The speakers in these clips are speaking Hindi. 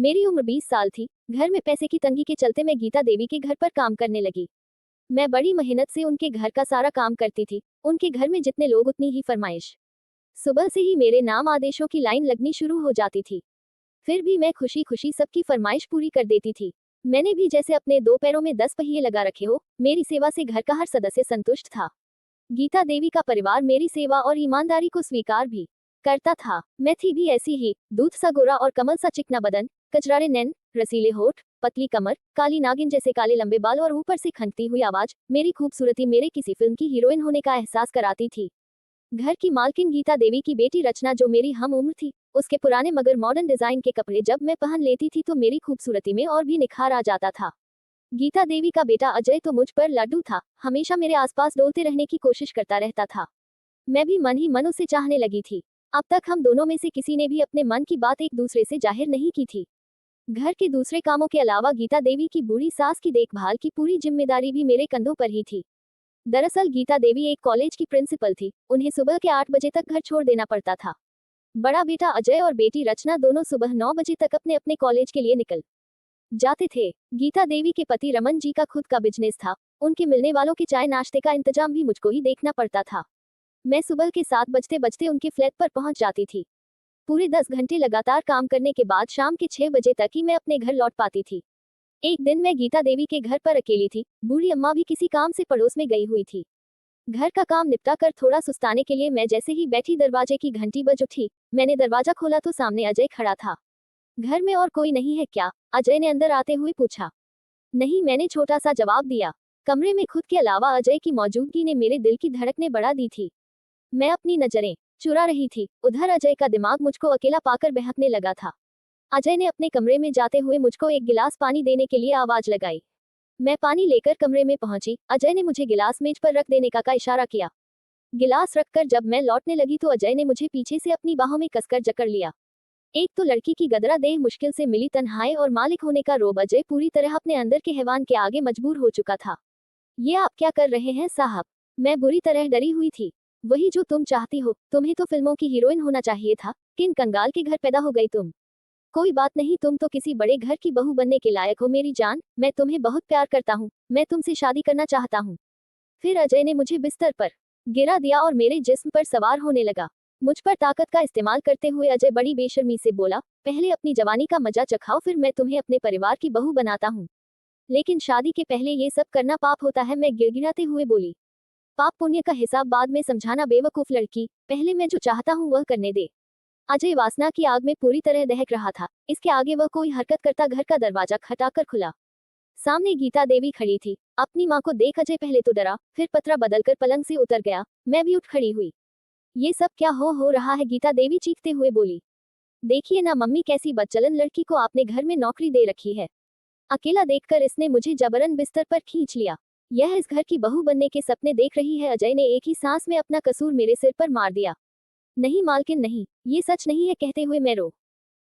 मेरी उम्र 20 साल थी। घर में पैसे की तंगी के चलते मैं गीता देवी के घर पर काम करने लगी। मैं बड़ी मेहनत से उनके घर का सारा काम करती थी। उनके घर में जितने लोग उतनी ही फरमाइश। सुबह से ही मेरे नाम आदेशों की लाइन लगनी शुरू हो जाती थी। फिर भी मैं खुशी खुशी सबकी फरमाइश पूरी कर देती थी। मैंने भी जैसे अपने दो पैरों में 10 पहिए लगा रखे हो, मेरी सेवा से घर का हर सदस्य संतुष्ट था। गीता देवी का परिवार मेरी सेवा और ईमानदारी को स्वीकार भी करता था। मैं थी भी ऐसी ही, दूध सा गोरा और कमल सा चिकना बदन, कचरारे नैन, रसीले होठ, पतली कमर, काली नागिन जैसे काले लंबे बाल और ऊपर से खनकती हुई आवाज। मेरी खूबसूरती मेरे किसी फिल्म की हीरोइन होने का एहसास कराती थी। घर की मालकिन गीता देवी की बेटी रचना, जो मेरी हम उम्र थी, उसके पुराने मगर मॉडर्न डिजाइन के कपड़े जब मैं पहन लेती थी तो मेरी खूबसूरती में और भी निखार आ जाता था। गीता देवी का बेटा अजय तो मुझ पर लड्डू था, हमेशा मेरे आसपास डोलते रहने की कोशिश करता रहता था। मैं भी मन ही मन उसे चाहने लगी थी। अब तक हम दोनों में से किसी ने भी अपने मन की बात एक दूसरे से जाहिर नहीं की थी। घर के दूसरे कामों के अलावा गीता देवी की बूढ़ी सास की देखभाल की पूरी जिम्मेदारी भी मेरे कंधों पर ही थी। दरअसल गीता देवी एक कॉलेज की प्रिंसिपल थी, उन्हें सुबह के 8 बजे तक घर छोड़ देना पड़ता था। बड़ा बेटा अजय और बेटी रचना दोनों सुबह 9 बजे तक अपने अपने कॉलेज के लिए निकल जाते थे। गीता देवी के पति रमन जी का खुद का बिजनेस था, उनके मिलने वालों के चाय नाश्ते का इंतजाम भी मुझको ही देखना पड़ता था। मैं सुबह के 7 बजते बजते उनके फ्लैट पर पहुंच जाती थी। पूरे 10 घंटे लगातार काम करने के बाद शाम के 6 बजे तक ही मैं अपने घर लौट पाती थी। एक दिन मैं गीता देवी के घर पर अकेली थी, बूढ़ी अम्मा भी किसी काम से पड़ोस में गई हुई थी। घर का काम निपटा कर थोड़ा सुस्ताने के लिए मैं जैसे ही बैठी दरवाजे की घंटी बज उठी। मैंने दरवाजा खोला तो सामने अजय खड़ा था। घर में और कोई नहीं है क्या? अजय ने अंदर आते हुए पूछा। नहीं, मैंने छोटा सा जवाब दिया। कमरे में खुद के अलावा अजय की मौजूदगी ने मेरे दिल की धड़कनें बढ़ा दी थी। मैं अपनी नजरें चुरा रही थी, उधर अजय का दिमाग मुझको अकेला पाकर बहकने लगा था। अजय ने अपने कमरे में जाते हुए मुझको एक गिलास पानी देने के लिए आवाज लगाई। मैं पानी लेकर कमरे में पहुंची। अजय ने मुझे गिलास मेज पर रख देने का इशारा किया। गिलास रखकर जब मैं लौटने लगी तो अजय ने मुझे पीछे से अपनी बाहों में कसकर जकड़ लिया। एक तो लड़की की गदरा देह, मुश्किल से मिली तन्हाई और मालिक होने का रोब। अजय पूरी तरह अपने अंदर के हैवान के आगे मजबूर हो चुका था। ये आप क्या कर रहे हैं साहब? मैं बुरी तरह डरी हुई थी। वही जो तुम चाहती हो, तुम्हें तो फिल्मों की हीरोइन होना चाहिए था। किन कंगाल के घर पैदा हो गई तुम? कोई बात नहीं, तुम तो किसी बड़े घर की बहू बनने के लायक हो मेरी जान। मैं तुम्हें बहुत प्यार करता हूँ, मैं तुमसे शादी करना चाहता हूँ। फिर अजय ने मुझे बिस्तर पर गिरा दिया और मेरे जिस्म पर सवार होने लगा। मुझ पर ताकत का इस्तेमाल करते हुए अजय बड़ी बेशर्मी से बोला, पहले अपनी जवानी का मजा चखाओ, फिर मैं तुम्हें अपने परिवार की बहू बनाता हूँ। लेकिन शादी के पहले ये सब करना पाप होता है, मैं गिड़गिड़ाते हुए बोली। पाप पुण्य का हिसाब बाद में समझाना बेवकूफ लड़की, पहले मैं जो चाहता हूँ वह करने दे। अजय वासना की आग में पूरी तरह दहक रहा था। इसके आगे वह कोई हरकत करता घर का दरवाजा खटाकर खुला। सामने गीता देवी खड़ी थी। अपनी माँ को देख अजय पहले तो डरा, फिर पतरा बदलकर पलंग से उतर गया। मैं भी उठ खड़ी हुई। ये सब क्या हो रहा है? गीता देवी चीखते हुए बोली। देखिए ना मम्मी, कैसी बदचलन लड़की को आपने घर में नौकरी दे रखी है। अकेला देखकर इसने मुझे जबरन बिस्तर पर खींच लिया। यह इस घर की बहू बनने के सपने देख रही है। अजय ने एक ही सांस में अपना कसूर मेरे सिर पर मार दिया। नहीं मालकिन नहीं, ये सच नहीं है, कहते हुए मैं रो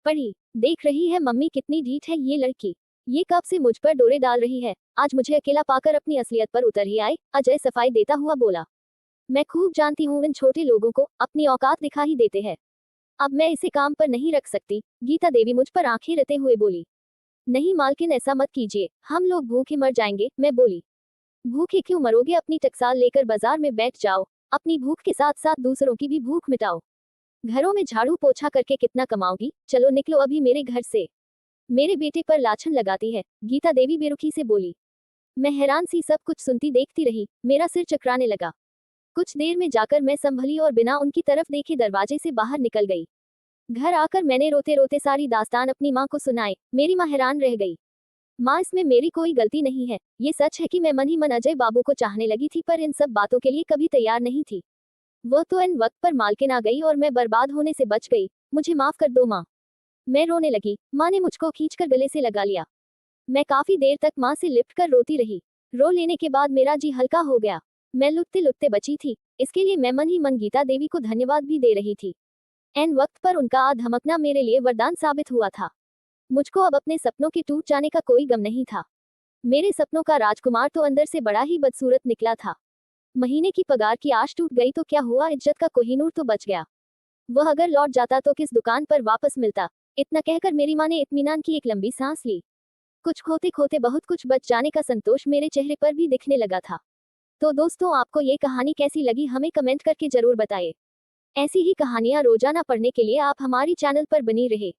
पड़ी। देख रही है मम्मी कितनी ढीठ है ये लड़की, ये कब से मुझ पर डोरे डाल रही है। आज मुझे अकेला पाकर अपनी असलियत पर उतर ही आए। अजय सफाई देता हुआ बोला। मैं खूब जानती हूँ इन छोटे लोगों को, अपनी औकात दिखा ही देते हैं। अब मैं इसे काम पर नहीं रख सकती। गीता देवी मुझ पर आंखें रते हुए बोली। नहीं मालकिन, ऐसा मत कीजिए, हम लोग भूखे मर जाएंगे। मैं बोली। भूखे क्यों मरोगे? अपनी टकसाल लेकर बाजार में बैठ जाओ, अपनी भूख के साथ साथ दूसरों की भी भूख मिटाओ। घरों में झाड़ू पोछा करके कितना कमाओगी? चलो निकलो अभी मेरे घर से। मेरे बेटे पर लाछन लगाती है, गीता देवी बेरुखी से बोली। मैं हैरान सी सब कुछ सुनती देखती रही। मेरा सिर चकराने लगा। कुछ देर में जाकर मैं संभली और बिना उनकी तरफ देखे दरवाजे से बाहर निकल गई। घर आकर मैंने रोते रोते सारी दास्तान अपनी माँ को सुनाई। मेरी माँ हैरान रह गई। माँ, इसमें मेरी कोई गलती नहीं है। ये सच है कि मैं मन ही मन अजय बाबू को चाहने लगी थी, पर इन सब बातों के लिए कभी तैयार नहीं थी। वह तो इन वक्त पर मालकिन आ गई और मैं बर्बाद होने से बच गई। मुझे माफ कर दो माँ। मैं रोने लगी। माँ ने मुझको खींचकर गले से लगा लिया। मैं काफी देर तक माँ से लिपट कर रोती रही। रो लेने के बाद मेरा जी हल्का हो गया। मैं लुटते लुटते बची थी। इसके लिए मैं मन ही मन गीता देवी को धन्यवाद भी दे रही थी। एन वक्त पर उनका आ धमकना मेरे लिए वरदान साबित हुआ था। मुझको अब अपने सपनों के टूट जाने का कोई गम नहीं था। मेरे सपनों का राजकुमार तो अंदर से बड़ा ही बदसूरत निकला था। महीने की पगार की आश टूट गई तो क्या हुआ, इज्जत का कोहिनूर तो बच गया। वह अगर लौट जाता तो किस दुकान पर वापस मिलता। इतना कहकर मेरी माँ ने इत्मीनान की एक लंबी सांस ली। कुछ खोते खोते बहुत कुछ बच जाने का संतोष मेरे चेहरे पर भी दिखने लगा था। तो दोस्तों, आपको ये कहानी कैसी लगी हमें कमेंट करके जरूर बताएं। ऐसी ही कहानियां रोजाना पढ़ने के लिए आप हमारी चैनल पर बनी रहे।